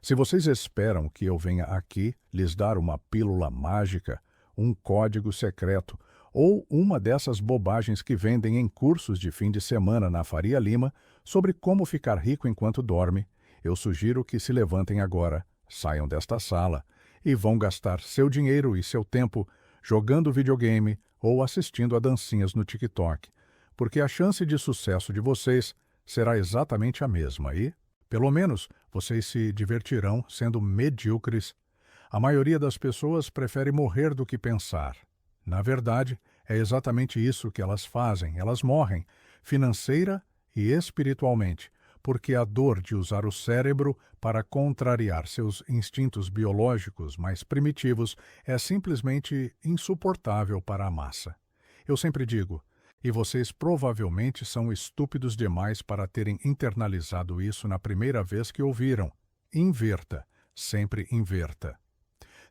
Se vocês esperam que eu venha aqui lhes dar uma pílula mágica, um código secreto ou uma dessas bobagens que vendem em cursos de fim de semana na Faria Lima sobre como ficar rico enquanto dorme, eu sugiro que se levantem agora, saiam desta sala e vão gastar seu dinheiro e seu tempo jogando videogame ou assistindo a dancinhas no TikTok, porque a chance de sucesso de vocês será exatamente a mesma e, pelo menos, vocês se divertirão sendo medíocres. A maioria das pessoas prefere morrer do que pensar. Na verdade, é exatamente isso que elas fazem. Elas morrem, financeira e espiritualmente, porque a dor de usar o cérebro para contrariar seus instintos biológicos mais primitivos é simplesmente insuportável para a massa. Eu sempre digo, e vocês provavelmente são estúpidos demais para terem internalizado isso na primeira vez que ouviram. Inverta, sempre inverta.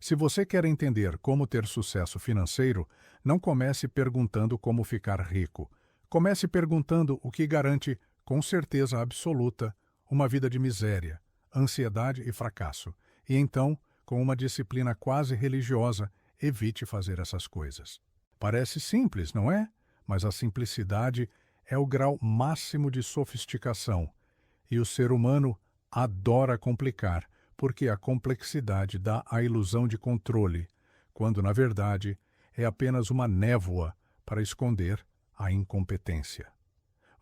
Se você quer entender como ter sucesso financeiro, não comece perguntando como ficar rico. Comece perguntando o que garante, com certeza absoluta, uma vida de miséria, ansiedade e fracasso. E então, com uma disciplina quase religiosa, evite fazer essas coisas. Parece simples, não é? Mas a simplicidade é o grau máximo de sofisticação. E o ser humano adora complicar, porque a complexidade dá a ilusão de controle, quando, na verdade, é apenas uma névoa para esconder a incompetência.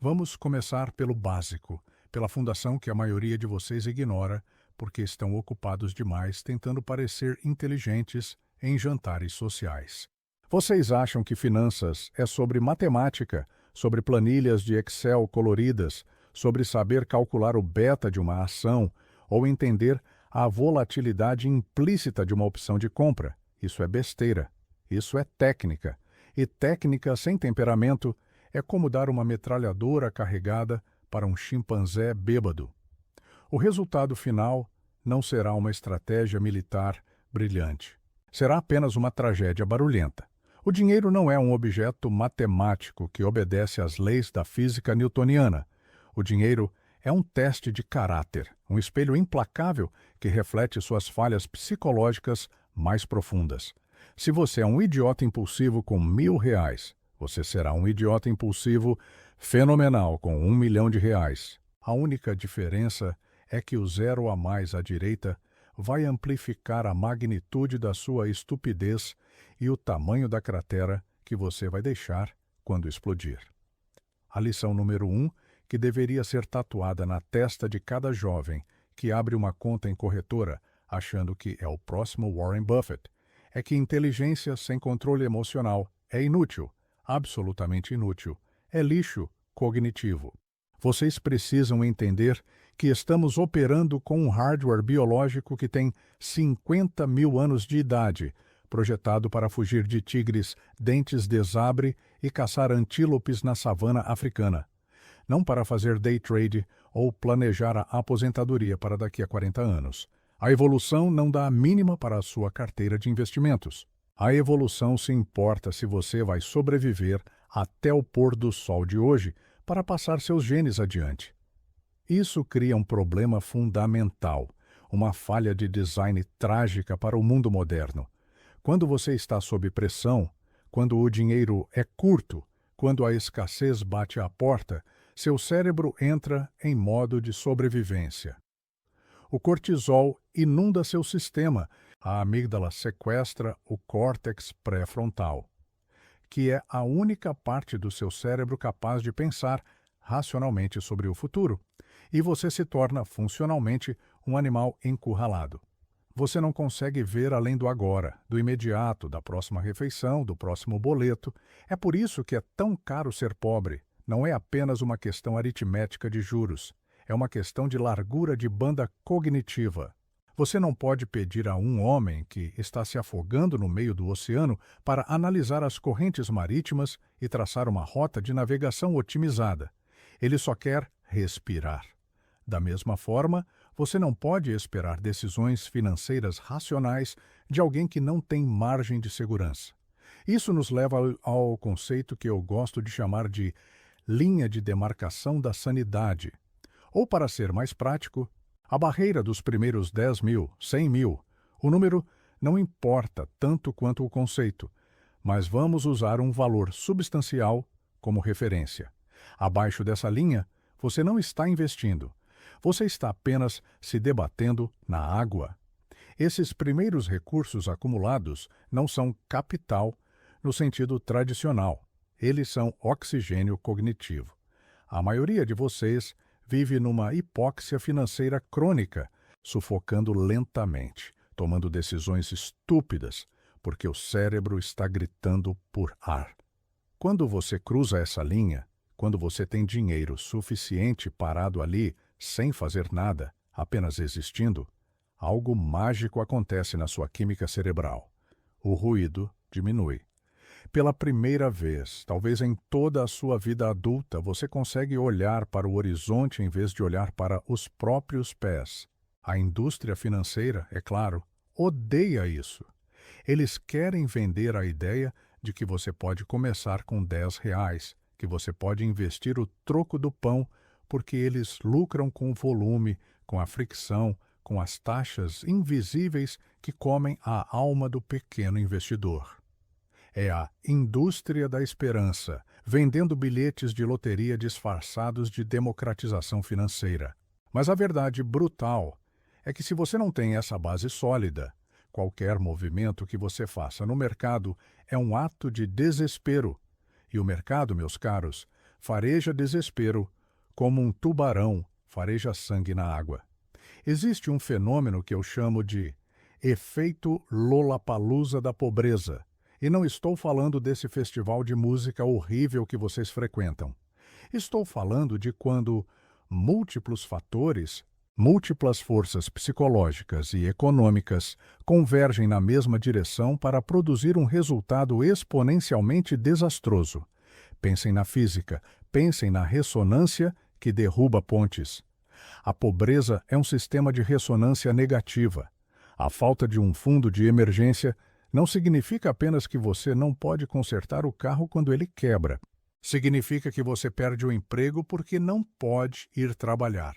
Vamos começar pelo básico, pela fundação que a maioria de vocês ignora, porque estão ocupados demais tentando parecer inteligentes em jantares sociais. Vocês acham que finanças é sobre matemática, sobre planilhas de Excel coloridas, sobre saber calcular o beta de uma ação ou entender a volatilidade implícita de uma opção de compra. Isso é besteira. Isso é técnica. E técnica sem temperamento é como dar uma metralhadora carregada para um chimpanzé bêbado. O resultado final não será uma estratégia militar brilhante. Será apenas uma tragédia barulhenta. O dinheiro não é um objeto matemático que obedece às leis da física newtoniana. O dinheiro é um teste de caráter, um espelho implacável que reflete suas falhas psicológicas mais profundas. Se você é um idiota impulsivo com R$ 1.000, você será um idiota impulsivo fenomenal com R$ 1.000.000. A única diferença é que o zero a mais à direita vai amplificar a magnitude da sua estupidez e o tamanho da cratera que você vai deixar quando explodir. A lição número 1, que deveria ser tatuada na testa de cada jovem que abre uma conta em corretora achando que é o próximo Warren Buffett, é que inteligência sem controle emocional é inútil, absolutamente inútil, é lixo cognitivo. Vocês precisam entender que estamos operando com um hardware biológico que tem 50 mil anos de idade, projetado para fugir de tigres dentes desabre e caçar antílopes na savana africana. Não para fazer day trade ou planejar a aposentadoria para daqui a 40 anos. A evolução não dá a mínima para a sua carteira de investimentos. A evolução se importa se você vai sobreviver até o pôr do sol de hoje para passar seus genes adiante. Isso cria um problema fundamental, uma falha de design trágica para o mundo moderno. Quando você está sob pressão, quando o dinheiro é curto, quando a escassez bate à porta, seu cérebro entra em modo de sobrevivência. O cortisol inunda seu sistema, a amígdala sequestra o córtex pré-frontal, que é a única parte do seu cérebro capaz de pensar racionalmente sobre o futuro, e você se torna funcionalmente um animal encurralado. Você não consegue ver além do agora, do imediato, da próxima refeição, do próximo boleto. É por isso que é tão caro ser pobre. Não é apenas uma questão aritmética de juros. É uma questão de largura de banda cognitiva. Você não pode pedir a um homem que está se afogando no meio do oceano para analisar as correntes marítimas e traçar uma rota de navegação otimizada. Ele só quer respirar. Da mesma forma, você não pode esperar decisões financeiras racionais de alguém que não tem margem de segurança. Isso nos leva ao conceito que eu gosto de chamar de linha de demarcação da sanidade. Ou, para ser mais prático, A barreira dos primeiros 10 mil, 100 mil, o número não importa tanto quanto o conceito, mas vamos usar um valor substancial como referência. Abaixo dessa linha, você não está investindo. Você está apenas se debatendo na água. Esses primeiros recursos acumulados não são capital no sentido tradicional. Eles são oxigênio cognitivo. A maioria de vocês vive numa hipóxia financeira crônica, sufocando lentamente, tomando decisões estúpidas, porque o cérebro está gritando por ar. Quando você cruza essa linha, quando você tem dinheiro suficiente parado ali, sem fazer nada, apenas existindo, algo mágico acontece na sua química cerebral. O ruído diminui. Pela primeira vez, talvez em toda a sua vida adulta, você consegue olhar para o horizonte em vez de olhar para os próprios pés. A indústria financeira, é claro, odeia isso. Eles querem vender a ideia de que você pode começar com R$ 10, que você pode investir o troco do pão, porque eles lucram com o volume, com a fricção, com as taxas invisíveis que comem a alma do pequeno investidor. É a indústria da esperança, vendendo bilhetes de loteria disfarçados de democratização financeira. Mas a verdade brutal é que se você não tem essa base sólida, qualquer movimento que você faça no mercado é um ato de desespero. E o mercado, meus caros, fareja desespero como um tubarão fareja sangue na água. Existe um fenômeno que eu chamo de efeito Lollapalooza da pobreza. E não estou falando desse festival de música horrível que vocês frequentam. Estou falando de quando múltiplos fatores, múltiplas forças psicológicas e econômicas convergem na mesma direção para produzir um resultado exponencialmente desastroso. Pensem na física, pensem na ressonância que derruba pontes. A pobreza é um sistema de ressonância negativa. A falta de um fundo de emergência não significa apenas que você não pode consertar o carro quando ele quebra. Significa que você perde o emprego porque não pode ir trabalhar.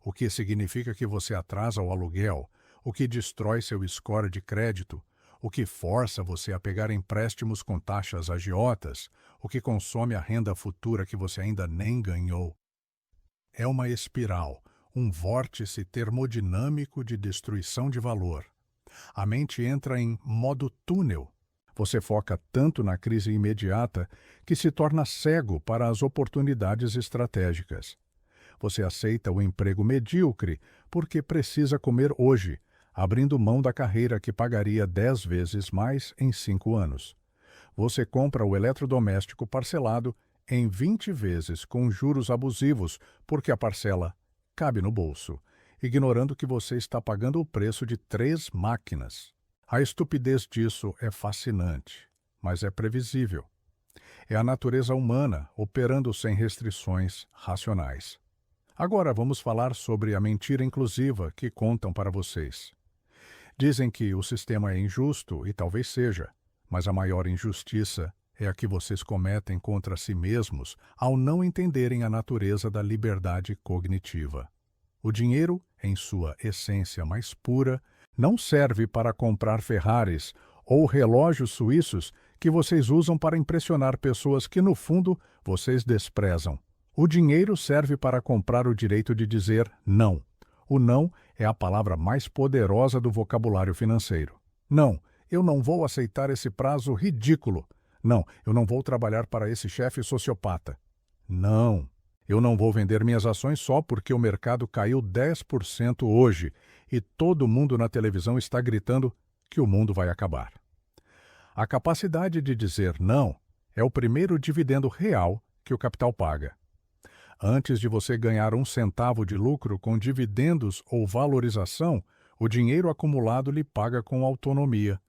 O que significa que você atrasa o aluguel, o que destrói seu score de crédito, o que força você a pegar empréstimos com taxas agiotas, o que consome a renda futura que você ainda nem ganhou. É uma espiral, um vórtice termodinâmico de destruição de valor. A mente entra em modo túnel. Você foca tanto na crise imediata que se torna cego para as oportunidades estratégicas. Você aceita o emprego medíocre porque precisa comer hoje, abrindo mão da carreira que pagaria 10 vezes mais em 5 anos. Você compra o eletrodoméstico parcelado em 20 vezes com juros abusivos porque a parcela cabe no bolso, ignorando que você está pagando o preço de 3 máquinas. A estupidez disso é fascinante, mas é previsível. É a natureza humana operando sem restrições racionais. Agora vamos falar sobre a mentira inclusiva que contam para vocês. Dizem que o sistema é injusto, e talvez seja, mas a maior injustiça é a que vocês cometem contra si mesmos ao não entenderem a natureza da liberdade cognitiva. O dinheiro, em sua essência mais pura, não serve para comprar Ferraris ou relógios suíços que vocês usam para impressionar pessoas que, no fundo, vocês desprezam. O dinheiro serve para comprar o direito de dizer não. O não é a palavra mais poderosa do vocabulário financeiro. Não, eu não vou aceitar esse prazo ridículo. Não, eu não vou trabalhar para esse chefe sociopata. Não, eu não vou vender minhas ações só porque o mercado caiu 10% hoje e todo mundo na televisão está gritando que o mundo vai acabar. A capacidade de dizer não é o primeiro dividendo real que o capital paga. Antes de você ganhar 1 centavo de lucro com dividendos ou valorização, o dinheiro acumulado lhe paga com autonomia.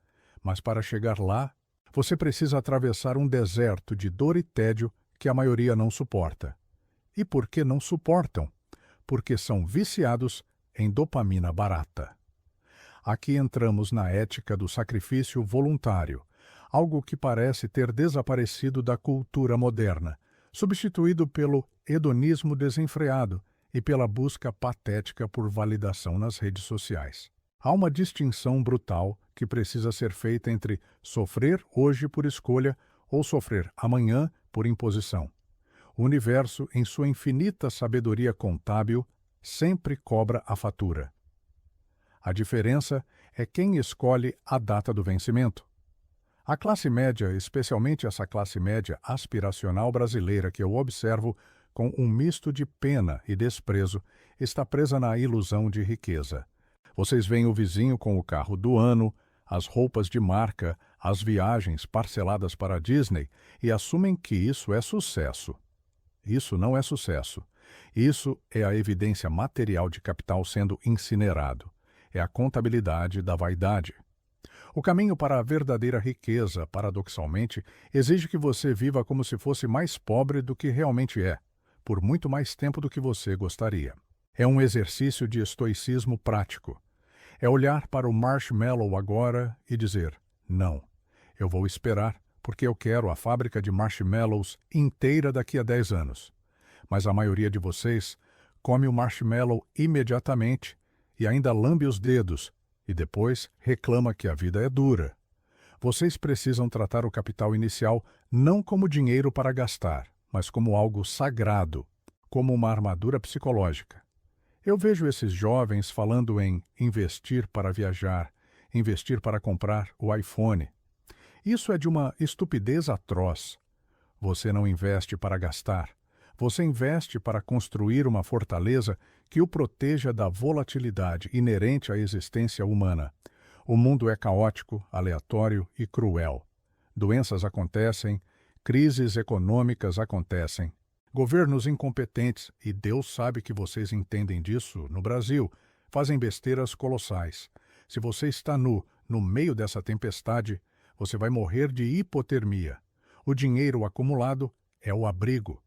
Mas para chegar lá, você precisa atravessar um deserto de dor e tédio que a maioria não suporta. E por que não suportam? Porque são viciados em dopamina barata. Aqui entramos na ética do sacrifício voluntário, algo que parece ter desaparecido da cultura moderna, substituído pelo hedonismo desenfreado e pela busca patética por validação nas redes sociais. Há uma distinção brutal que precisa ser feita entre sofrer hoje por escolha ou sofrer amanhã por imposição. O universo, em sua infinita sabedoria contábil, sempre cobra a fatura. A diferença é quem escolhe a data do vencimento. A classe média, especialmente essa classe média aspiracional brasileira que eu observo com um misto de pena e desprezo, está presa na ilusão de riqueza. Vocês veem o vizinho com o carro do ano, as roupas de marca, as viagens parceladas para a Disney e assumem que isso é sucesso. Isso não é sucesso. Isso é a evidência material de capital sendo incinerado. É a contabilidade da vaidade. O caminho para a verdadeira riqueza, paradoxalmente, exige que você viva como se fosse mais pobre do que realmente é, por muito mais tempo do que você gostaria. É um exercício de estoicismo prático. É olhar para o marshmallow agora e dizer: não, eu vou esperar, porque eu quero a fábrica de marshmallows inteira daqui a 10 anos. Mas a maioria de vocês come o marshmallow imediatamente e ainda lambe os dedos, e depois reclama que a vida é dura. Vocês precisam tratar o capital inicial não como dinheiro para gastar, mas como algo sagrado, como uma armadura psicológica. Eu vejo esses jovens falando em investir para viajar, investir para comprar o iPhone. Isso é de uma estupidez atroz. Você não investe para gastar. Você investe para construir uma fortaleza que o proteja da volatilidade inerente à existência humana. O mundo é caótico, aleatório e cruel. Doenças acontecem, crises econômicas acontecem. Governos incompetentes, e Deus sabe que vocês entendem disso no Brasil, fazem besteiras colossais. Se você está no meio dessa tempestade, você vai morrer de hipotermia. O dinheiro acumulado é o abrigo.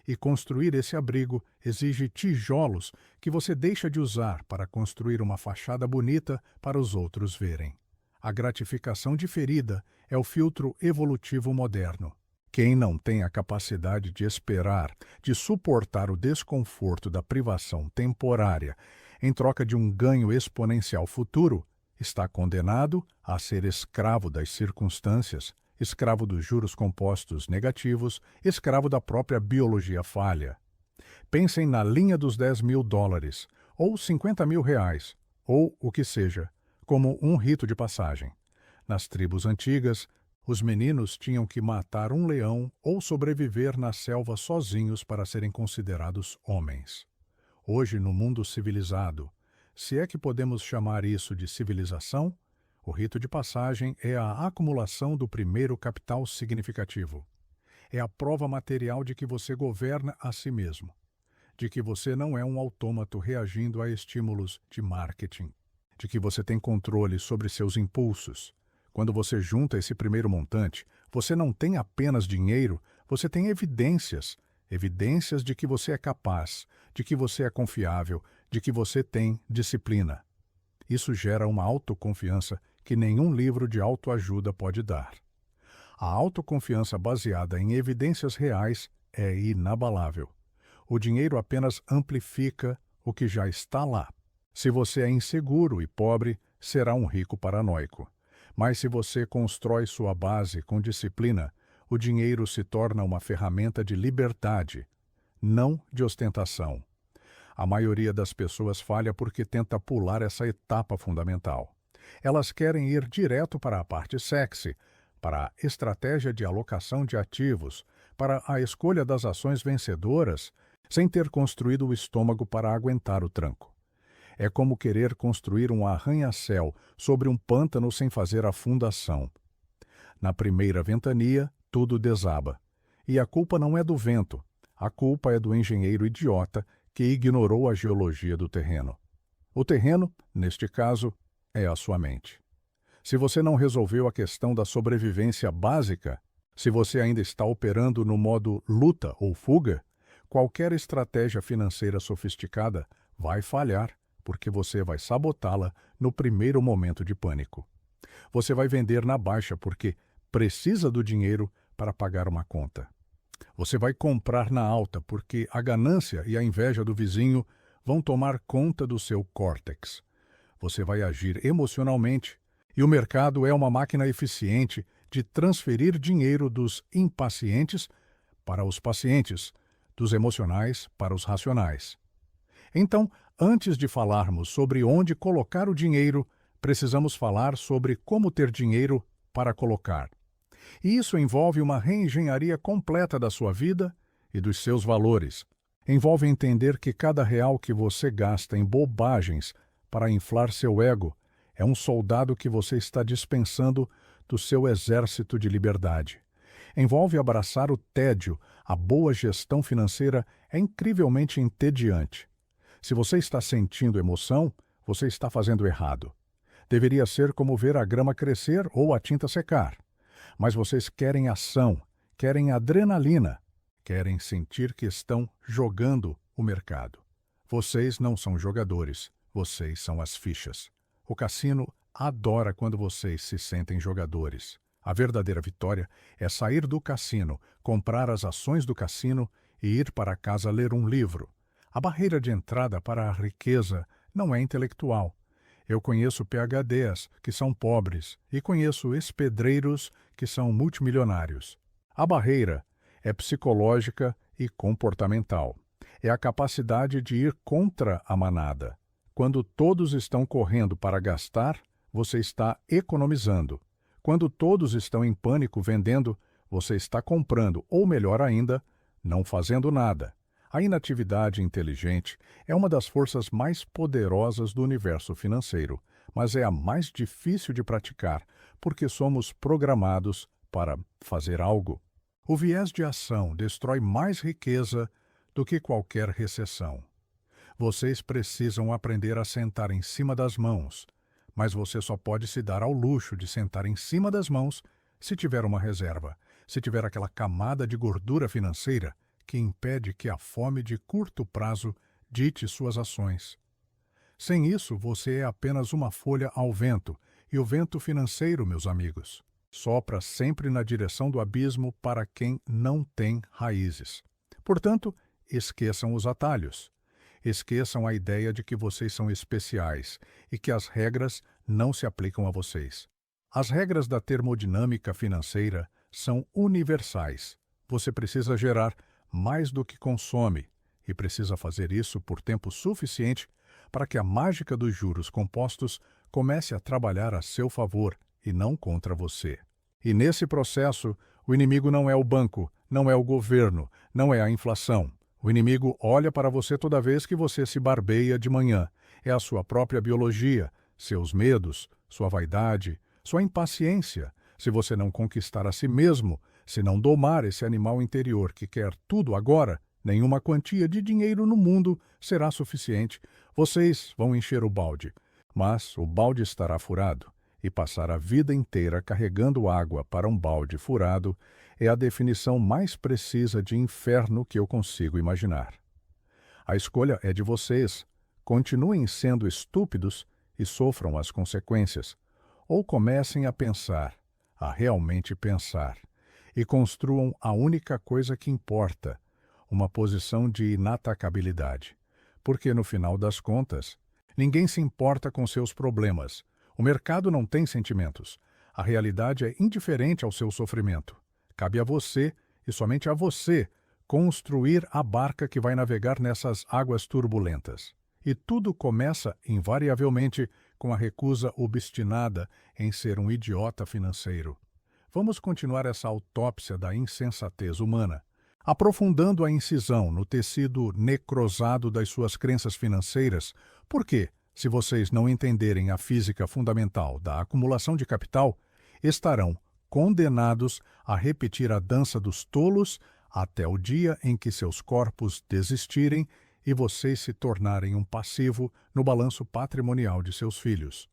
E construir esse abrigo exige tijolos que você deixa de usar para construir uma fachada bonita para os outros verem. A gratificação diferida é o filtro evolutivo moderno. Quem não tem a capacidade de esperar, de suportar o desconforto da privação temporária em troca de um ganho exponencial futuro, está condenado a ser escravo das circunstâncias, escravo dos juros compostos negativos, escravo da própria biologia falha. Pensem na linha dos $10.000, ou R$ 50.000, ou o que seja, como um rito de passagem. Nas tribos antigas, os meninos tinham que matar um leão ou sobreviver na selva sozinhos para serem considerados homens. Hoje, no mundo civilizado, se é que podemos chamar isso de civilização, o rito de passagem é a acumulação do primeiro capital significativo. É a prova material de que você governa a si mesmo, de que você não é um autômato reagindo a estímulos de marketing, de que você tem controle sobre seus impulsos. Quando você junta esse primeiro montante, você não tem apenas dinheiro, você tem evidências de que você é capaz, de que você é confiável, de que você tem disciplina. Isso gera uma autoconfiança que nenhum livro de autoajuda pode dar. A autoconfiança baseada em evidências reais é inabalável. O dinheiro apenas amplifica o que já está lá. Se você é inseguro e pobre, será um rico paranoico. Mas se você constrói sua base com disciplina, o dinheiro se torna uma ferramenta de liberdade, não de ostentação. A maioria das pessoas falha porque tenta pular essa etapa fundamental. Elas querem ir direto para a parte sexy, para a estratégia de alocação de ativos, para a escolha das ações vencedoras, sem ter construído o estômago para aguentar o tranco. É como querer construir um arranha-céu sobre um pântano sem fazer a fundação. Na primeira ventania, tudo desaba. E a culpa não é do vento, a culpa é do engenheiro idiota que ignorou a geologia do terreno. O terreno, neste caso, é a sua mente. Se você não resolveu a questão da sobrevivência básica, se você ainda está operando no modo luta ou fuga, qualquer estratégia financeira sofisticada vai falhar, porque você vai sabotá-la no primeiro momento de pânico. Você vai vender na baixa porque precisa do dinheiro para pagar uma conta. Você vai comprar na alta porque a ganância e a inveja do vizinho vão tomar conta do seu córtex. Você vai agir emocionalmente e o mercado é uma máquina eficiente de transferir dinheiro dos impacientes para os pacientes, dos emocionais para os racionais. Então, antes de falarmos sobre onde colocar o dinheiro, precisamos falar sobre como ter dinheiro para colocar. E isso envolve uma reengenharia completa da sua vida e dos seus valores. Envolve entender que cada real que você gasta em bobagens para inflar seu ego é um soldado que você está dispensando do seu exército de liberdade. Envolve abraçar o tédio. A boa gestão financeira é incrivelmente entediante. Se você está sentindo emoção, você está fazendo errado. Deveria ser como ver a grama crescer ou a tinta secar. Mas vocês querem ação, querem adrenalina, querem sentir que estão jogando o mercado. Vocês não são jogadores, vocês são as fichas. O cassino adora quando vocês se sentem jogadores. A verdadeira vitória é sair do cassino, comprar as ações do cassino e ir para casa ler um livro. A barreira de entrada para a riqueza não é intelectual. Eu conheço PhDs que são pobres e conheço ex-pedreiros que são multimilionários. A barreira é psicológica e comportamental. É a capacidade de ir contra a manada. Quando todos estão correndo para gastar, você está economizando. Quando todos estão em pânico vendendo, você está comprando, ou melhor ainda, não fazendo nada. A inatividade inteligente é uma das forças mais poderosas do universo financeiro, mas é a mais difícil de praticar, porque somos programados para fazer algo. O viés de ação destrói mais riqueza do que qualquer recessão. Vocês precisam aprender a sentar em cima das mãos, mas você só pode se dar ao luxo de sentar em cima das mãos se tiver uma reserva, se tiver aquela camada de gordura financeira que impede que a fome de curto prazo dite suas ações. Sem isso, você é apenas uma folha ao vento, e o vento financeiro, meus amigos, sopra sempre na direção do abismo para quem não tem raízes. Portanto, esqueçam os atalhos. Esqueçam a ideia de que vocês são especiais e que as regras não se aplicam a vocês. As regras da termodinâmica financeira são universais. Você precisa gerar mais do que consome e precisa fazer isso por tempo suficiente para que a mágica dos juros compostos comece a trabalhar a seu favor e não contra você. E nesse processo, o inimigo não é o banco, não é o governo, não é a inflação. O inimigo olha para você toda vez que você se barbeia de manhã. É a sua própria biologia, seus medos, sua vaidade, sua impaciência. Se você não conquistar a si mesmo, se não domar esse animal interior que quer tudo agora, nenhuma quantia de dinheiro no mundo será suficiente. Vocês vão encher o balde, mas o balde estará furado. E passar a vida inteira carregando água para um balde furado é a definição mais precisa de inferno que eu consigo imaginar. A escolha é de vocês. Continuem sendo estúpidos e sofram as consequências. Ou comecem a pensar, a realmente pensar, e construam a única coisa que importa, uma posição de inatacabilidade. Porque, no final das contas, ninguém se importa com seus problemas. O mercado não tem sentimentos. A realidade é indiferente ao seu sofrimento. Cabe a você, e somente a você, construir a barca que vai navegar nessas águas turbulentas. E tudo começa, invariavelmente, com a recusa obstinada em ser um idiota financeiro. Vamos continuar essa autópsia da insensatez humana, aprofundando a incisão no tecido necrosado das suas crenças financeiras. Por quê? Se vocês não entenderem a física fundamental da acumulação de capital, estarão condenados a repetir a dança dos tolos até o dia em que seus corpos desistirem e vocês se tornarem um passivo no balanço patrimonial de seus filhos.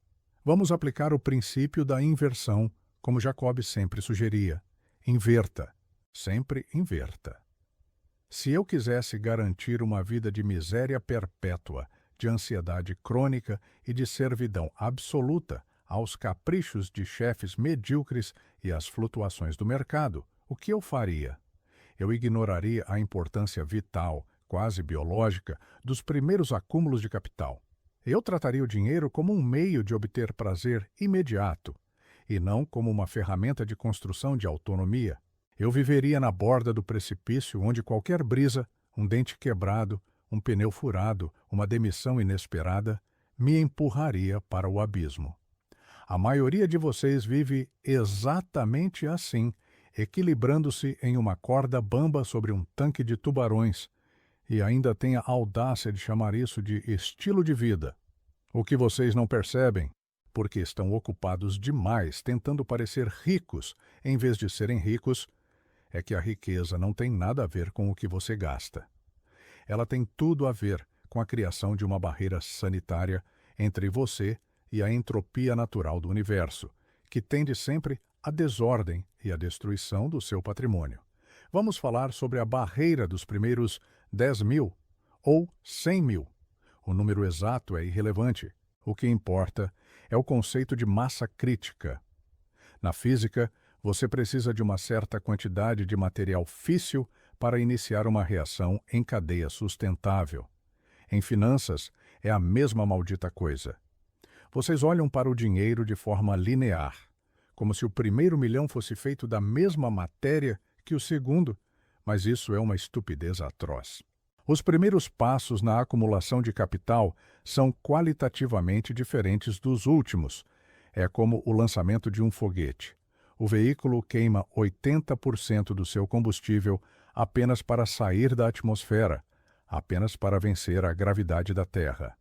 Vamos aplicar o princípio da inversão, como Jacob sempre sugeria. Inverta. Sempre inverta. Se eu quisesse garantir uma vida de miséria perpétua, de ansiedade crônica e de servidão absoluta aos caprichos de chefes medíocres e às flutuações do mercado, o que eu faria? Eu ignoraria a importância vital, quase biológica, dos primeiros acúmulos de capital. Eu trataria o dinheiro como um meio de obter prazer imediato, e não como uma ferramenta de construção de autonomia. Eu viveria na borda do precipício onde qualquer brisa, um dente quebrado, um pneu furado, uma demissão inesperada, me empurraria para o abismo. A maioria de vocês vive exatamente assim, equilibrando-se em uma corda bamba sobre um tanque de tubarões, e ainda tem a audácia de chamar isso de estilo de vida. O que vocês não percebem, porque estão ocupados demais tentando parecer ricos em vez de serem ricos, é que a riqueza não tem nada a ver com o que você gasta. Ela tem tudo a ver com a criação de uma barreira sanitária entre você e a entropia natural do universo, que tende sempre à desordem e à destruição do seu patrimônio. Vamos falar sobre a barreira dos primeiros 10.000 ou 100.000. O número exato é irrelevante. O que importa é o conceito de massa crítica. Na física, você precisa de uma certa quantidade de material físsil para iniciar uma reação em cadeia sustentável. Em finanças, é a mesma maldita coisa. Vocês olham para o dinheiro de forma linear, como se o primeiro milhão fosse feito da mesma matéria que o segundo, mas isso é uma estupidez atroz. Os primeiros passos na acumulação de capital são qualitativamente diferentes dos últimos. É como o lançamento de um foguete. O veículo queima 80% do seu combustível apenas para sair da atmosfera, apenas para vencer a gravidade da Terra.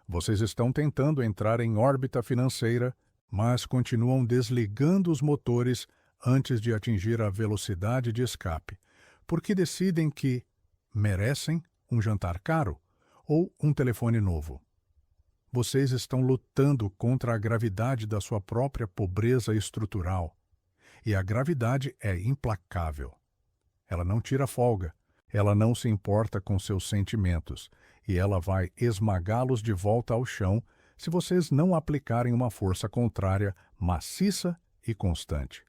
Vocês estão tentando entrar em órbita financeira, mas continuam desligando os motores antes de atingir a velocidade de escape, porque decidem que merecem um jantar caro ou um telefone novo. Vocês estão lutando contra a gravidade da sua própria pobreza estrutural. E a gravidade é implacável. Ela não tira folga, ela não se importa com seus sentimentos, e ela vai esmagá-los de volta ao chão se vocês não aplicarem uma força contrária maciça e constante.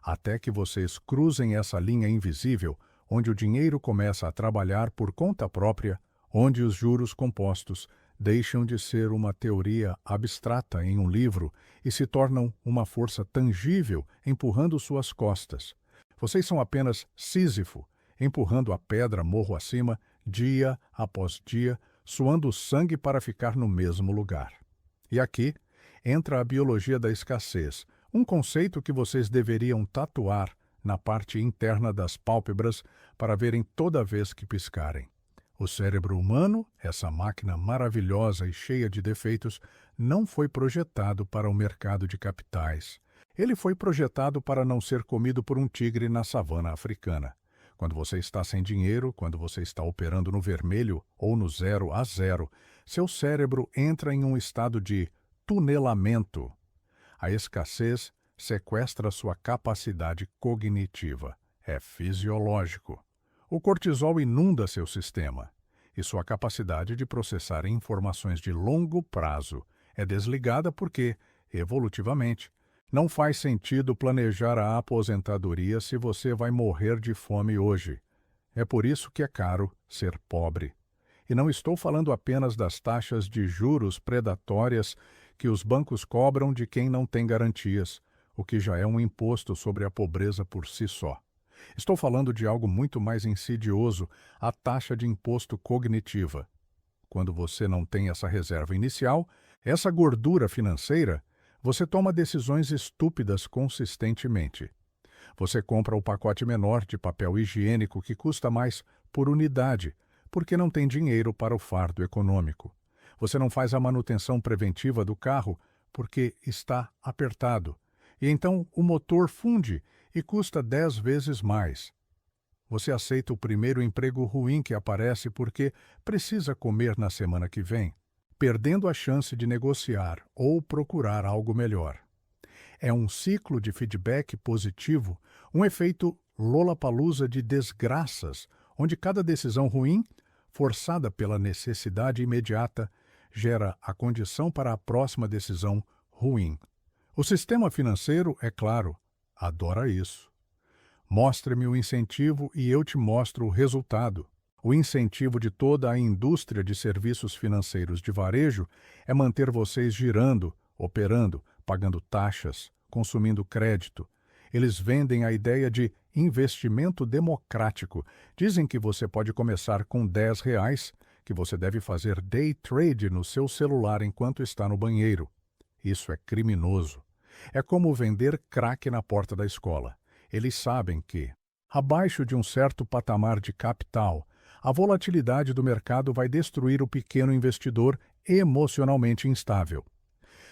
Até que vocês cruzem essa linha invisível, onde o dinheiro começa a trabalhar por conta própria, onde os juros compostos deixam de ser uma teoria abstrata em um livro e se tornam uma força tangível empurrando suas costas. Vocês são apenas Sísifo, empurrando a pedra morro acima, dia após dia, suando sangue para ficar no mesmo lugar. E aqui entra a biologia da escassez, um conceito que vocês deveriam tatuar na parte interna das pálpebras para verem toda vez que piscarem. O cérebro humano, essa máquina maravilhosa e cheia de defeitos, não foi projetado para o mercado de capitais. Ele foi projetado para não ser comido por um tigre na savana africana. Quando você está sem dinheiro, quando você está operando no vermelho ou no 0 a 0, seu cérebro entra em um estado de tunelamento. A escassez sequestra sua capacidade cognitiva. É fisiológico. O cortisol inunda seu sistema, e sua capacidade de processar informações de longo prazo é desligada porque, evolutivamente, não faz sentido planejar a aposentadoria se você vai morrer de fome hoje. É por isso que é caro ser pobre. E não estou falando apenas das taxas de juros predatórias que os bancos cobram de quem não tem garantias, o que já é um imposto sobre a pobreza por si só. Estou falando de algo muito mais insidioso, a taxa de imposto cognitiva. Quando você não tem essa reserva inicial, essa gordura financeira, você toma decisões estúpidas consistentemente. Você compra o pacote menor de papel higiênico que custa mais por unidade, porque não tem dinheiro para o fardo econômico. Você não faz a manutenção preventiva do carro porque está apertado. E então o motor funde e custa 10 vezes mais. Você aceita o primeiro emprego ruim que aparece porque precisa comer na semana que vem, perdendo a chance de negociar ou procurar algo melhor. É um ciclo de feedback positivo, um efeito Lollapalooza de desgraças, onde cada decisão ruim, forçada pela necessidade imediata, gera a condição para a próxima decisão ruim. O sistema financeiro, é claro, adora isso. Mostre-me o incentivo e eu te mostro o resultado. O incentivo de toda a indústria de serviços financeiros de varejo é manter vocês girando, operando, pagando taxas, consumindo crédito. Eles vendem a ideia de investimento democrático. Dizem que você pode começar com R$ 10, que você deve fazer day trade no seu celular enquanto está no banheiro. Isso é criminoso. É como vender crack na porta da escola. Eles sabem que, abaixo de um certo patamar de capital, a volatilidade do mercado vai destruir o pequeno investidor emocionalmente instável.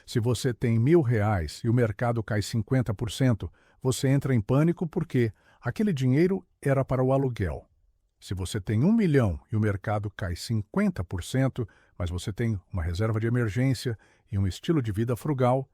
Se você tem R$ 1.000 e o mercado cai 50%, você entra em pânico porque aquele dinheiro era para o aluguel. Se você tem 1 milhão e o mercado cai 50%, mas você tem uma reserva de emergência e um estilo de vida frugal,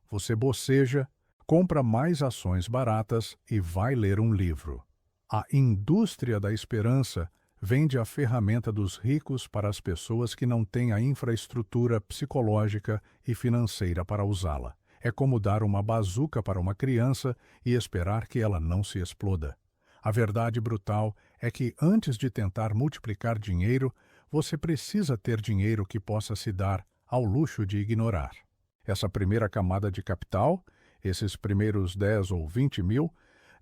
você boceja, compra mais ações baratas e vai ler um livro. A indústria da esperança vende a ferramenta dos ricos para as pessoas que não têm a infraestrutura psicológica e financeira para usá-la. É como dar uma bazuca para uma criança e esperar que ela não se exploda. A verdade brutal é que, antes de tentar multiplicar dinheiro, você precisa ter dinheiro que possa se dar ao luxo de ignorar. Essa primeira camada de capital, esses primeiros 10 ou 20 mil,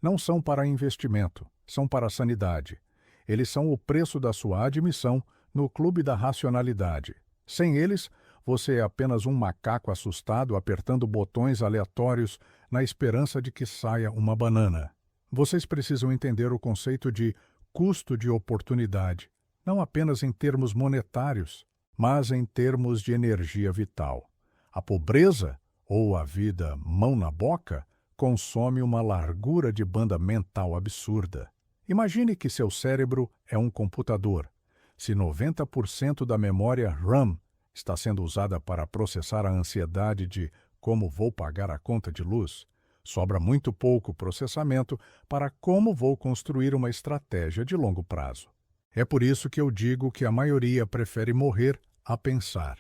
não são para investimento, são para a sanidade. Eles são o preço da sua admissão no clube da racionalidade. Sem eles, você é apenas um macaco assustado apertando botões aleatórios na esperança de que saia uma banana. Vocês precisam entender o conceito de custo de oportunidade, não apenas em termos monetários, mas em termos de energia vital. A pobreza, ou a vida mão na boca, consome uma largura de banda mental absurda. Imagine que seu cérebro é um computador. Se 90% da memória RAM está sendo usada para processar a ansiedade de como vou pagar a conta de luz, sobra muito pouco processamento para como vou construir uma estratégia de longo prazo. É por isso que eu digo que a maioria prefere morrer a pensar.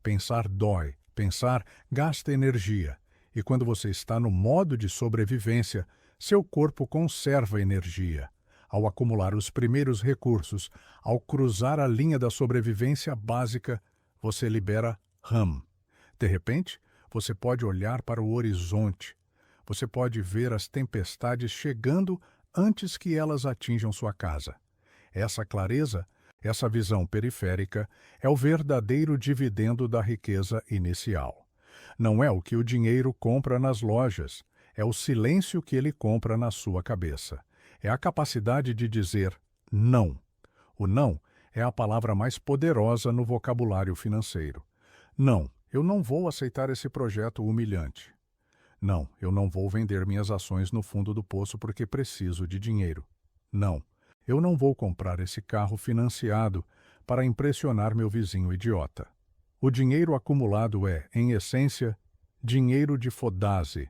Pensar dói, pensar gasta energia, e quando você está no modo de sobrevivência, seu corpo conserva energia. Ao acumular os primeiros recursos, ao cruzar a linha da sobrevivência básica, você libera RAM. De repente, você pode olhar para o horizonte. Você pode ver as tempestades chegando antes que elas atinjam sua casa. Essa clareza, essa visão periférica, é o verdadeiro dividendo da riqueza inicial. Não é o que o dinheiro compra nas lojas, é o silêncio que ele compra na sua cabeça. É a capacidade de dizer não. O não é a palavra mais poderosa no vocabulário financeiro. Não, eu não vou aceitar esse projeto humilhante. Não, eu não vou vender minhas ações no fundo do poço porque preciso de dinheiro. Não, eu não vou comprar esse carro financiado para impressionar meu vizinho idiota. O dinheiro acumulado é, em essência, dinheiro de Fodase.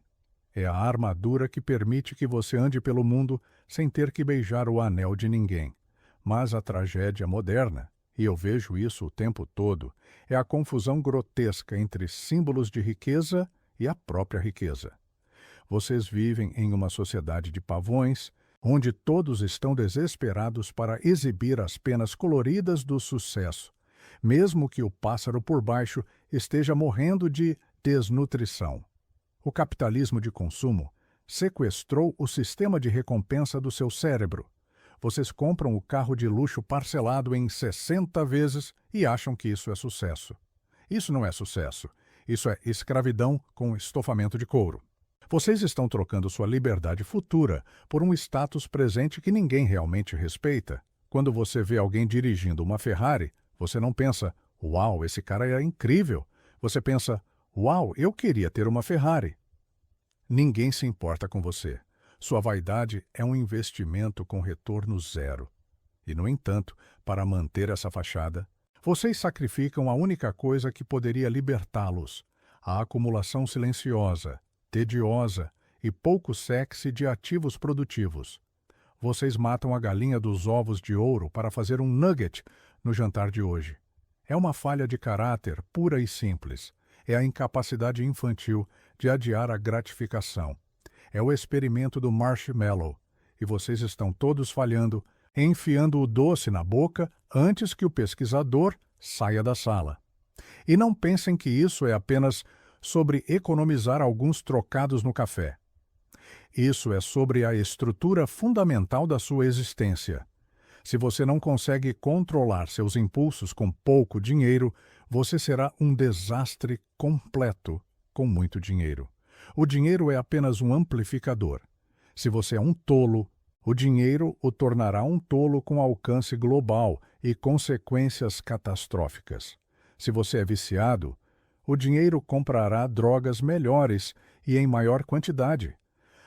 É a armadura que permite que você ande pelo mundo sem ter que beijar o anel de ninguém. Mas a tragédia moderna, e eu vejo isso o tempo todo, é a confusão grotesca entre símbolos de riqueza e a própria riqueza. Vocês vivem em uma sociedade de pavões, onde todos estão desesperados para exibir as penas coloridas do sucesso, mesmo que o pássaro por baixo esteja morrendo de desnutrição. O capitalismo de consumo sequestrou o sistema de recompensa do seu cérebro. Vocês compram o carro de luxo parcelado em 60 vezes e acham que isso é sucesso. Isso não é sucesso. Isso é escravidão com estofamento de couro. Vocês estão trocando sua liberdade futura por um status presente que ninguém realmente respeita. Quando você vê alguém dirigindo uma Ferrari, você não pensa, uau, esse cara é incrível. Você pensa, uau, eu queria ter uma Ferrari. Ninguém se importa com você. Sua vaidade é um investimento com retorno zero. E, no entanto, para manter essa fachada, vocês sacrificam a única coisa que poderia libertá-los, a acumulação silenciosa, tediosa e pouco sexy de ativos produtivos. Vocês matam a galinha dos ovos de ouro para fazer um nugget no jantar de hoje. É uma falha de caráter pura e simples. É a incapacidade infantil de adiar a gratificação. É o experimento do marshmallow. e vocês estão todos falhando, enfiando o doce na boca antes que o pesquisador saia da sala. E não pensem que isso é apenas sobre economizar alguns trocados no café. Isso é sobre a estrutura fundamental da sua existência. Se você não consegue controlar seus impulsos com pouco dinheiro, você será um desastre completo com muito dinheiro. O dinheiro é apenas um amplificador. Se você é um tolo, o dinheiro o tornará um tolo com alcance global e consequências catastróficas. Se você é viciado, o dinheiro comprará drogas melhores e em maior quantidade.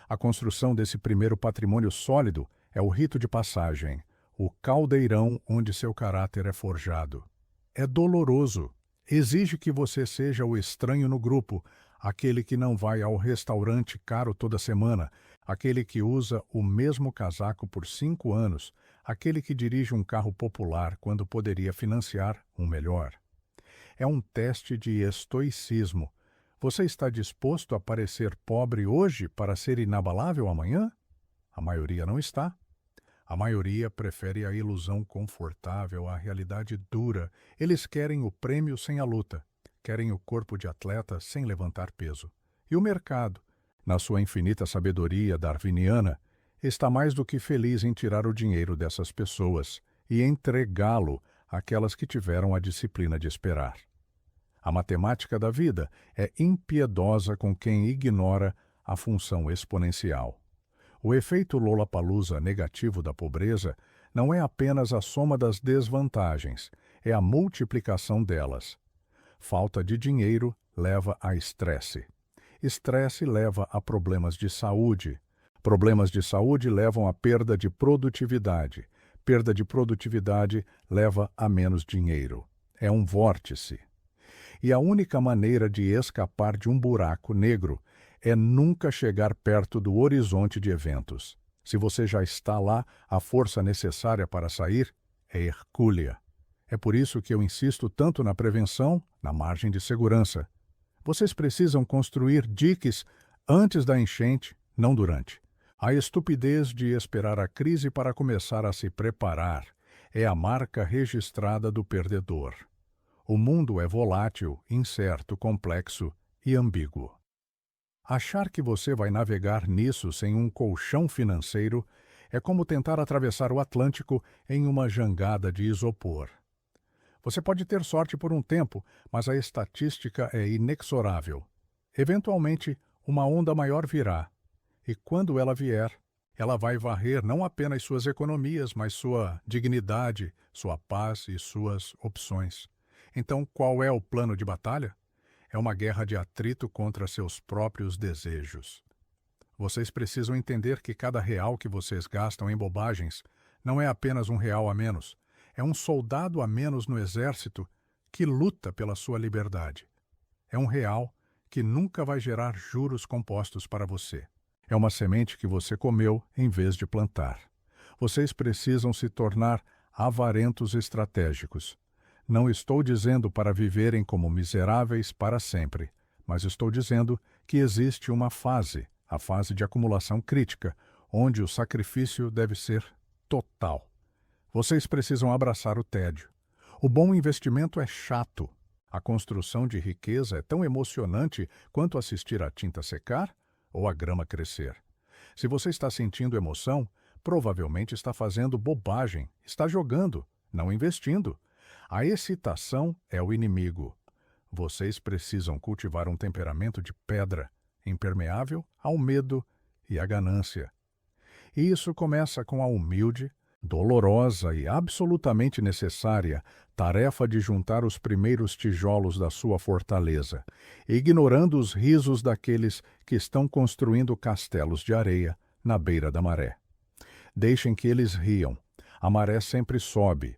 A construção desse primeiro patrimônio sólido é o rito de passagem, o caldeirão onde seu caráter é forjado. É doloroso. Exige que você seja o estranho no grupo, aquele que não vai ao restaurante caro toda semana, aquele que usa o mesmo casaco por 5 anos, aquele que dirige um carro popular quando poderia financiar um melhor. É um teste de estoicismo. Você está disposto a parecer pobre hoje para ser inabalável amanhã? A maioria não está. A maioria prefere a ilusão confortável à realidade dura. Eles querem o prêmio sem a luta. Querem o corpo de atleta sem levantar peso. E o mercado, na sua infinita sabedoria darwiniana, está mais do que feliz em tirar o dinheiro dessas pessoas e entregá-lo àquelas que tiveram a disciplina de esperar. A matemática da vida é impiedosa com quem ignora a função exponencial. O efeito Lollapalooza negativo da pobreza não é apenas a soma das desvantagens, é a multiplicação delas. Falta de dinheiro leva a estresse. Estresse leva a problemas de saúde. Problemas de saúde levam à perda de produtividade. Perda de produtividade leva a menos dinheiro. É um vórtice. E a única maneira de escapar de um buraco negro é nunca chegar perto do horizonte de eventos. Se você já está lá, a força necessária para sair é hercúlea. É por isso que eu insisto tanto na prevenção, na margem de segurança. Vocês precisam construir diques antes da enchente, não durante. A estupidez de esperar a crise para começar a se preparar é a marca registrada do perdedor. O mundo é volátil, incerto, complexo e ambíguo. Achar que você vai navegar nisso sem um colchão financeiro é como tentar atravessar o Atlântico em uma jangada de isopor. Você pode ter sorte por um tempo, mas a estatística é inexorável. Eventualmente, uma onda maior virá, e quando ela vier, ela vai varrer não apenas suas economias, mas sua dignidade, sua paz e suas opções. Então, qual é o plano de batalha? É uma guerra de atrito contra seus próprios desejos. Vocês precisam entender que cada real que vocês gastam em bobagens não é apenas um real a menos. É um soldado a menos no exército que luta pela sua liberdade. É um real que nunca vai gerar juros compostos para você. É uma semente que você comeu em vez de plantar. Vocês precisam se tornar avarentos estratégicos. Não estou dizendo para viverem como miseráveis para sempre, mas estou dizendo que existe uma fase, a fase de acumulação crítica, onde o sacrifício deve ser total. Vocês precisam abraçar o tédio. O bom investimento é chato. A construção de riqueza é tão emocionante quanto assistir a tinta secar ou a grama crescer. Se você está sentindo emoção, provavelmente está fazendo bobagem, está jogando, não investindo. A excitação é o inimigo. Vocês precisam cultivar um temperamento de pedra, impermeável ao medo e à ganância. E isso começa com a humilde, dolorosa e absolutamente necessária tarefa de juntar os primeiros tijolos da sua fortaleza, ignorando os risos daqueles que estão construindo castelos de areia na beira da maré. Deixem que eles riam. A maré sempre sobe.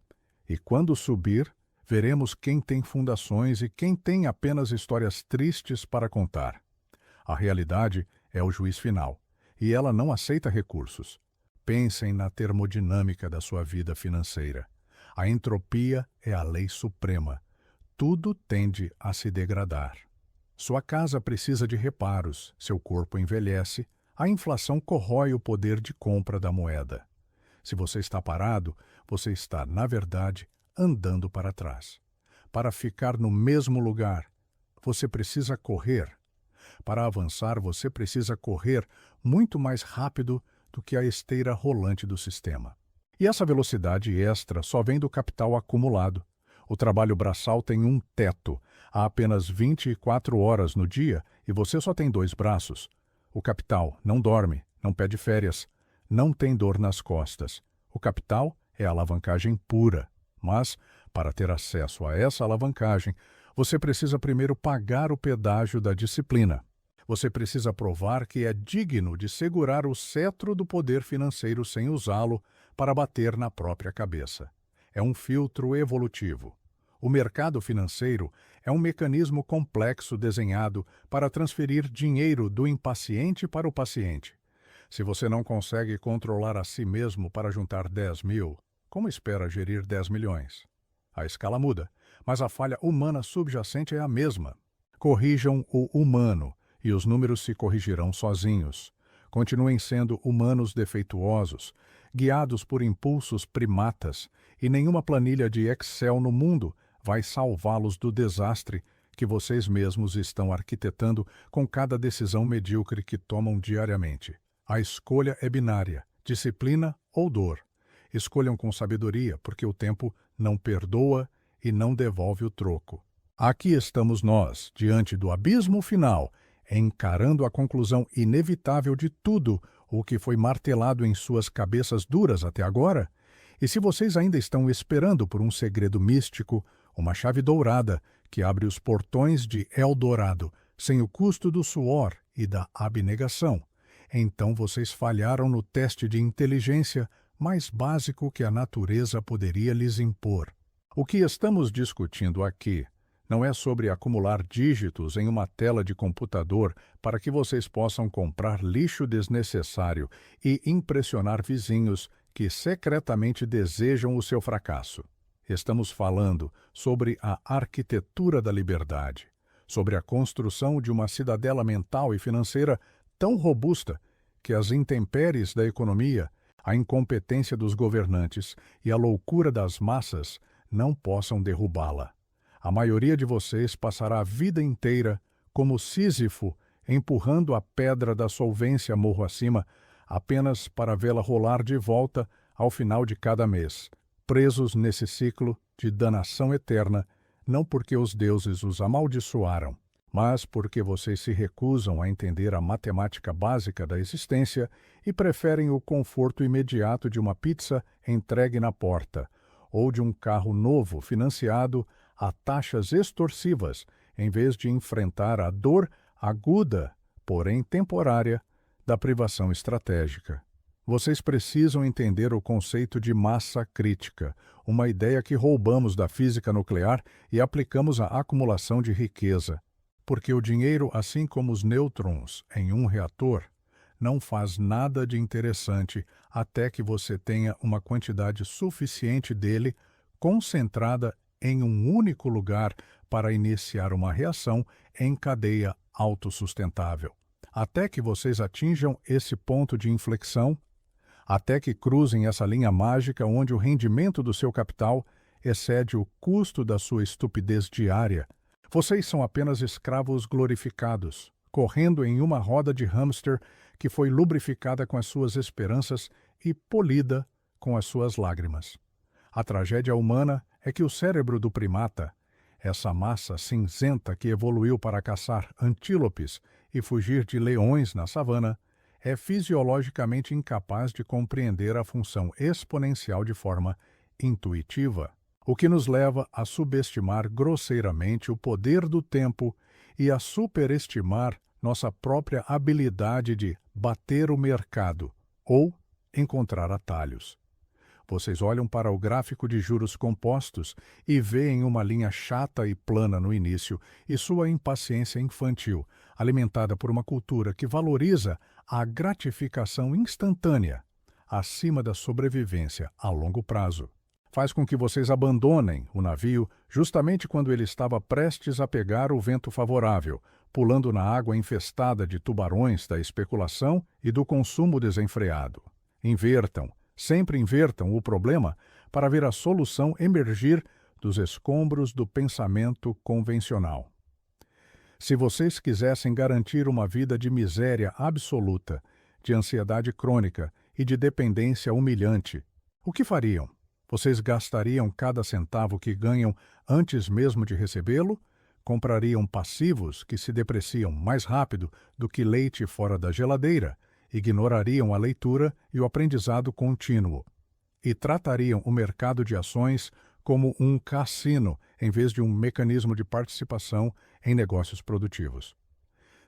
E quando subir, veremos quem tem fundações e quem tem apenas histórias tristes para contar. A realidade é o juiz final, e ela não aceita recursos. Pensem na termodinâmica da sua vida financeira. A entropia é a lei suprema. Tudo tende a se degradar. Sua casa precisa de reparos, seu corpo envelhece, A inflação corrói o poder de compra da moeda. Se você está parado, você está, na verdade, andando para trás. Para ficar no mesmo lugar, você precisa correr. Para avançar, você precisa correr muito mais rápido do que a esteira rolante do sistema. E essa velocidade extra só vem do capital acumulado. O trabalho braçal tem um teto. Há apenas 24 horas no dia e você só tem 2 braços. O capital não dorme, não pede férias, não tem dor nas costas. O capital é alavancagem pura. Mas, para ter acesso a essa alavancagem, você precisa primeiro pagar o pedágio da disciplina. Você precisa provar que é digno de segurar o cetro do poder financeiro sem usá-lo para bater na própria cabeça. É um filtro evolutivo. O mercado financeiro é um mecanismo complexo desenhado para transferir dinheiro do impaciente para o paciente. Se você não consegue controlar a si mesmo para juntar 10 mil, como espera gerir 10 milhões? A escala muda, mas a falha humana subjacente é a mesma. Corrijam o humano e os números se corrigirão sozinhos. Continuem sendo humanos defeituosos, guiados por impulsos primatas, e nenhuma planilha de Excel no mundo vai salvá-los do desastre que vocês mesmos estão arquitetando com cada decisão medíocre que tomam diariamente. A escolha é binária, disciplina ou dor. Escolham com sabedoria, porque o tempo não perdoa e não devolve o troco. Aqui estamos nós, diante do abismo final, encarando a conclusão inevitável de tudo o que foi martelado em suas cabeças duras até agora. E se vocês ainda estão esperando por um segredo místico, uma chave dourada que abre os portões de Eldorado, sem o custo do suor e da abnegação, então vocês falharam no teste de inteligência mais básico que a natureza poderia lhes impor. O que estamos discutindo aqui não é sobre acumular dígitos em uma tela de computador para que vocês possam comprar lixo desnecessário e impressionar vizinhos que secretamente desejam o seu fracasso. Estamos falando sobre a arquitetura da liberdade, sobre a construção de uma cidadela mental e financeira tão robusta que as intempéries da economia, a incompetência dos governantes e a loucura das massas não possam derrubá-la. A maioria de vocês passará a vida inteira como Sísifo, empurrando a pedra da solvência morro acima, apenas para vê-la rolar de volta ao final de cada mês, presos nesse ciclo de danação eterna, não porque os deuses os amaldiçoaram, mas porque vocês se recusam a entender a matemática básica da existência e preferem o conforto imediato de uma pizza entregue na porta, ou de um carro novo financiado a taxas extorsivas, em vez de enfrentar a dor aguda, porém temporária, da privação estratégica. Vocês precisam entender o conceito de massa crítica, uma ideia que roubamos da física nuclear e aplicamos à acumulação de riqueza. Porque o dinheiro, assim como os nêutrons em um reator, não faz nada de interessante até que você tenha uma quantidade suficiente dele concentrada em um único lugar para iniciar uma reação em cadeia autossustentável. Até que vocês atinjam esse ponto de inflexão, até que cruzem essa linha mágica onde o rendimento do seu capital excede o custo da sua estupidez diária, vocês são apenas escravos glorificados, correndo em uma roda de hamster que foi lubrificada com as suas esperanças e polida com as suas lágrimas. A tragédia humana é que o cérebro do primata, essa massa cinzenta que evoluiu para caçar antílopes e fugir de leões na savana, é fisiologicamente incapaz de compreender a função exponencial de forma intuitiva, o que nos leva a subestimar grosseiramente o poder do tempo e a superestimar nossa própria habilidade de bater o mercado ou encontrar atalhos. Vocês olham para o gráfico de juros compostos e veem uma linha chata e plana no início e sua impaciência infantil, alimentada por uma cultura que valoriza a gratificação instantânea acima da sobrevivência a longo prazo. Faz com que vocês abandonem o navio justamente quando ele estava prestes a pegar o vento favorável, pulando na água infestada de tubarões da especulação e do consumo desenfreado. Invertam, sempre invertam o problema para ver a solução emergir dos escombros do pensamento convencional. Se vocês quisessem garantir uma vida de miséria absoluta, de ansiedade crônica e de dependência humilhante, o que fariam? Vocês gastariam cada centavo que ganham antes mesmo de recebê-lo? Comprariam passivos que se depreciam mais rápido do que leite fora da geladeira? Ignorariam a leitura e o aprendizado contínuo? E tratariam o mercado de ações como um cassino em vez de um mecanismo de participação em negócios produtivos?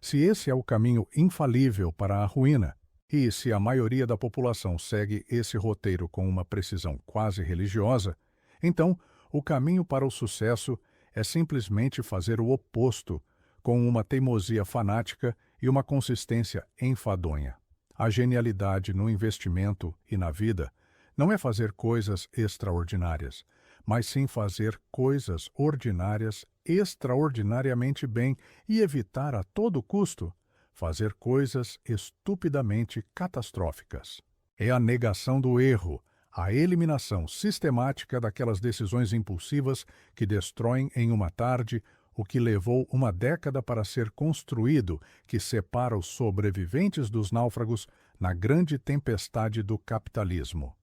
Se esse é o caminho infalível para a ruína, e se a maioria da população segue esse roteiro com uma precisão quase religiosa, então o caminho para o sucesso é simplesmente fazer o oposto, com uma teimosia fanática e uma consistência enfadonha. A genialidade no investimento e na vida não é fazer coisas extraordinárias, mas sim fazer coisas ordinárias extraordinariamente bem e evitar a todo custo fazer coisas estupidamente catastróficas. É a negação do erro, a eliminação sistemática daquelas decisões impulsivas que destroem em uma tarde o que levou uma década para ser construído, que separa os sobreviventes dos náufragos na grande tempestade do capitalismo.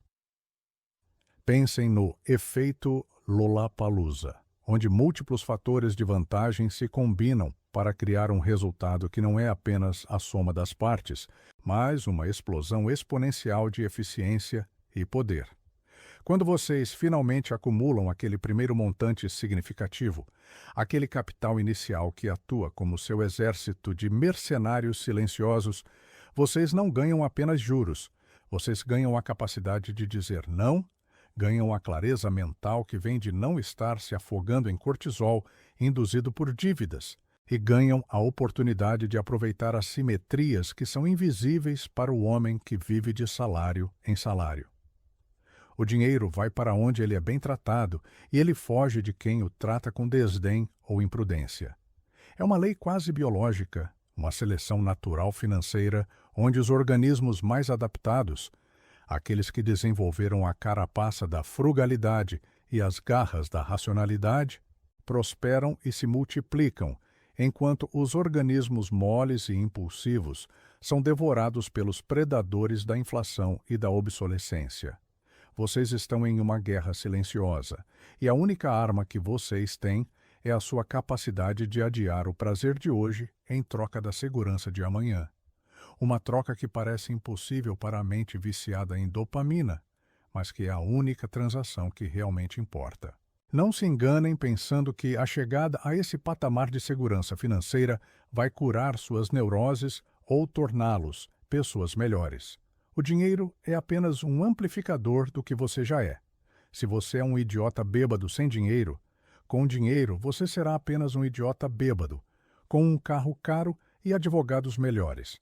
Pensem no efeito Lollapalooza, onde múltiplos fatores de vantagem se combinam para criar um resultado que não é apenas a soma das partes, mas uma explosão exponencial de eficiência e poder. Quando vocês finalmente acumulam aquele primeiro montante significativo, aquele capital inicial que atua como seu exército de mercenários silenciosos, vocês não ganham apenas juros, vocês ganham a capacidade de dizer não, ganham a clareza mental que vem de não estar se afogando em cortisol induzido por dívidas, e ganham a oportunidade de aproveitar as simetrias que são invisíveis para o homem que vive de salário em salário. O dinheiro vai para onde ele é bem tratado e ele foge de quem o trata com desdém ou imprudência. É uma lei quase biológica, uma seleção natural financeira onde os organismos mais adaptados, aqueles que desenvolveram a carapaça da frugalidade e as garras da racionalidade, prosperam e se multiplicam, enquanto os organismos moles e impulsivos são devorados pelos predadores da inflação e da obsolescência. Vocês estão em uma guerra silenciosa, e a única arma que vocês têm é a sua capacidade de adiar o prazer de hoje em troca da segurança de amanhã. Uma troca que parece impossível para a mente viciada em dopamina, mas que é a única transação que realmente importa. Não se enganem pensando que a chegada a esse patamar de segurança financeira vai curar suas neuroses ou torná-los pessoas melhores. O dinheiro é apenas um amplificador do que você já é. Se você é um idiota bêbado sem dinheiro, com dinheiro você será apenas um idiota bêbado, com um carro caro e advogados melhores.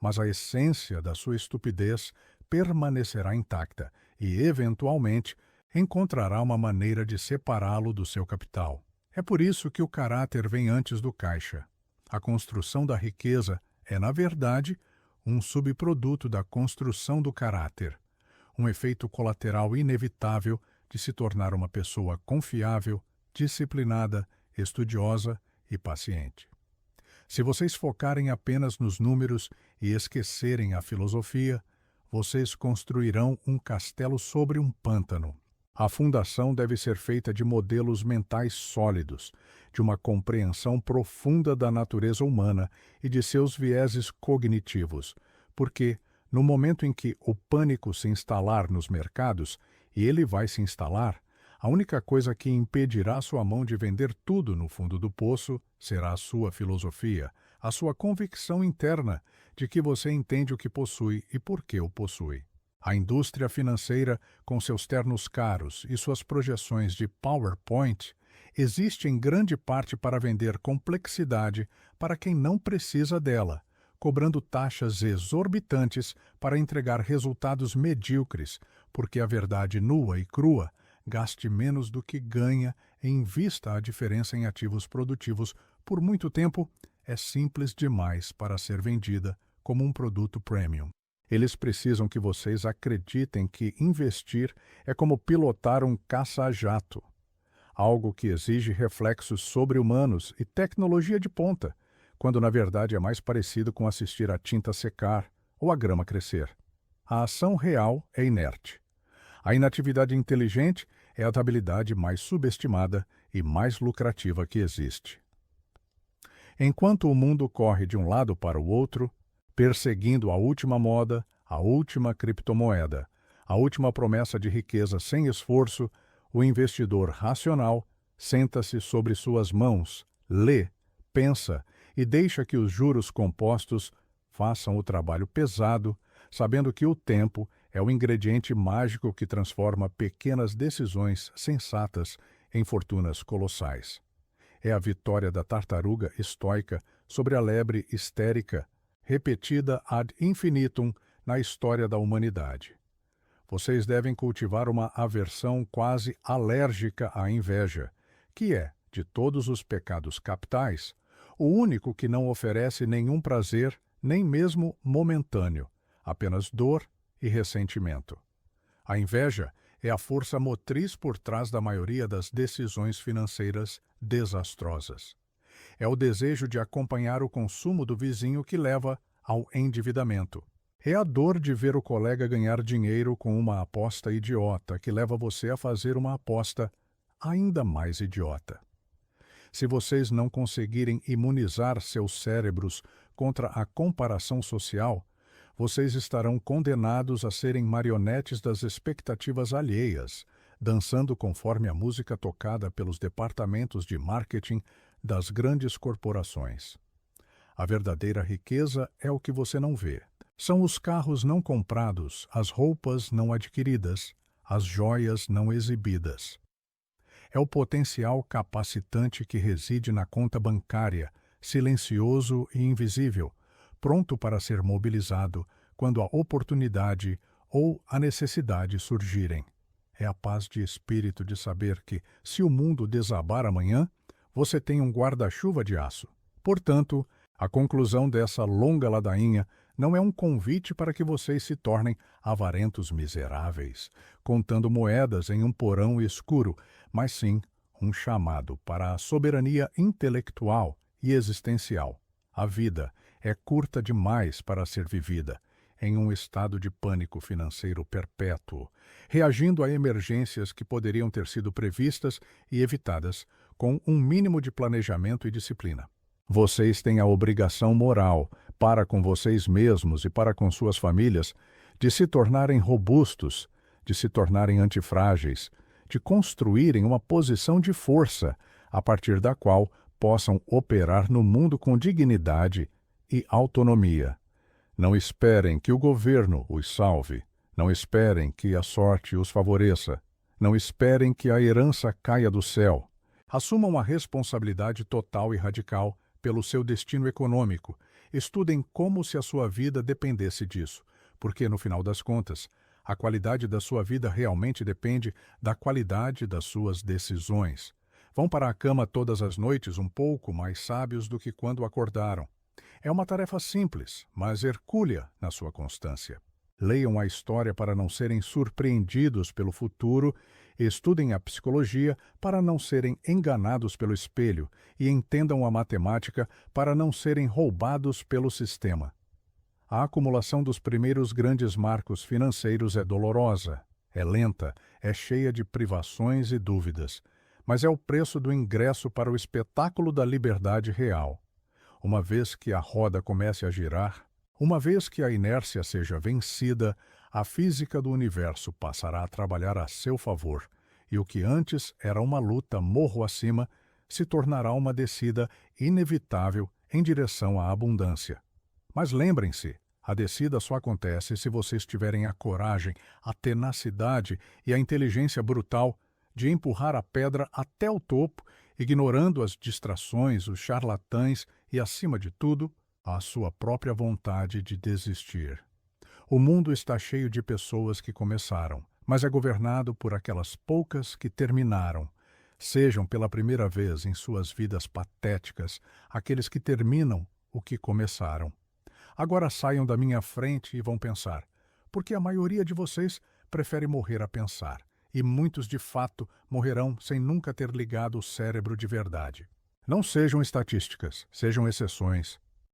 Mas a essência da sua estupidez permanecerá intacta e, eventualmente, encontrará uma maneira de separá-lo do seu capital. É por isso que o caráter vem antes do caixa. A construção da riqueza é, na verdade, um subproduto da construção do caráter, um efeito colateral inevitável de se tornar uma pessoa confiável, disciplinada, estudiosa e paciente. Se vocês focarem apenas nos números e esquecerem a filosofia, vocês construirão um castelo sobre um pântano. A fundação deve ser feita de modelos mentais sólidos, de uma compreensão profunda da natureza humana e de seus vieses cognitivos, porque, no momento em que o pânico se instalar nos mercados, e ele vai se instalar, a única coisa que impedirá sua mão de vender tudo no fundo do poço será a sua filosofia, a sua convicção interna de que você entende o que possui e por que o possui. A indústria financeira, com seus ternos caros e suas projeções de PowerPoint, existe em grande parte para vender complexidade para quem não precisa dela, cobrando taxas exorbitantes para entregar resultados medíocres, porque a verdade nua e crua gaste menos do que ganha e invista a diferença em ativos produtivos por muito tempo é simples demais para ser vendida como um produto premium. Eles precisam que vocês acreditem que investir é como pilotar um caça-jato, algo que exige reflexos sobre-humanos e tecnologia de ponta, quando na verdade é mais parecido com assistir a tinta secar ou a grama crescer. A ação real é inerte. A inatividade inteligente é a habilidade mais subestimada e mais lucrativa que existe. Enquanto o mundo corre de um lado para o outro, perseguindo a última moda, a última criptomoeda, a última promessa de riqueza sem esforço, o investidor racional senta-se sobre suas mãos, lê, pensa e deixa que os juros compostos façam o trabalho pesado, sabendo que o tempo é o ingrediente mágico que transforma pequenas decisões sensatas em fortunas colossais. É a vitória da tartaruga estoica sobre a lebre histérica, repetida ad infinitum na história da humanidade. Vocês devem cultivar uma aversão quase alérgica à inveja, que é, de todos os pecados capitais, o único que não oferece nenhum prazer, nem mesmo momentâneo, apenas dor e ressentimento. A inveja é a força motriz por trás da maioria das decisões financeiras desastrosas. É o desejo de acompanhar o consumo do vizinho que leva ao endividamento. É a dor de ver o colega ganhar dinheiro com uma aposta idiota que leva você a fazer uma aposta ainda mais idiota. Se vocês não conseguirem imunizar seus cérebros contra a comparação social, vocês estarão condenados a serem marionetes das expectativas alheias, dançando conforme a música tocada pelos departamentos de marketing das grandes corporações. A verdadeira riqueza é o que você não vê. São os carros não comprados, as roupas não adquiridas, as joias não exibidas. É o potencial capacitante que reside na conta bancária, silencioso e invisível, pronto para ser mobilizado quando a oportunidade ou a necessidade surgirem. É a paz de espírito de saber que, se o mundo desabar amanhã, você tem um guarda-chuva de aço. Portanto, a conclusão dessa longa ladainha não é um convite para que vocês se tornem avarentos miseráveis, contando moedas em um porão escuro, mas sim um chamado para a soberania intelectual e existencial. A vida é curta demais para ser vivida em um estado de pânico financeiro perpétuo, reagindo a emergências que poderiam ter sido previstas e evitadas com um mínimo de planejamento e disciplina. Vocês têm a obrigação moral, para com vocês mesmos e para com suas famílias, de se tornarem robustos, de se tornarem antifrágeis, de construírem uma posição de força, a partir da qual possam operar no mundo com dignidade e autonomia. Não esperem que o governo os salve. Não esperem que a sorte os favoreça. Não esperem que a herança caia do céu. Assumam a responsabilidade total e radical pelo seu destino econômico. Estudem como se a sua vida dependesse disso, porque, no final das contas, a qualidade da sua vida realmente depende da qualidade das suas decisões. Vão para a cama todas as noites um pouco mais sábios do que quando acordaram. É uma tarefa simples, mas hercúlea na sua constância. Leiam a história para não serem surpreendidos pelo futuro, estudem a psicologia para não serem enganados pelo espelho e entendam a matemática para não serem roubados pelo sistema. A acumulação dos primeiros grandes marcos financeiros é dolorosa, é lenta, é cheia de privações e dúvidas, mas é o preço do ingresso para o espetáculo da liberdade real. Uma vez que a roda comece a girar, uma vez que a inércia seja vencida, a física do universo passará a trabalhar a seu favor, e o que antes era uma luta morro acima se tornará uma descida inevitável em direção à abundância. Mas lembrem-se, a descida só acontece se vocês tiverem a coragem, a tenacidade e a inteligência brutal de empurrar a pedra até o topo, ignorando as distrações, os charlatães e, acima de tudo, a sua própria vontade de desistir. O mundo está cheio de pessoas que começaram, mas é governado por aquelas poucas que terminaram. Sejam pela primeira vez em suas vidas patéticas aqueles que terminam o que começaram. Agora saiam da minha frente e vão pensar, porque a maioria de vocês prefere morrer a pensar, e muitos de fato morrerão sem nunca ter ligado o cérebro de verdade. Não sejam estatísticas, sejam exceções.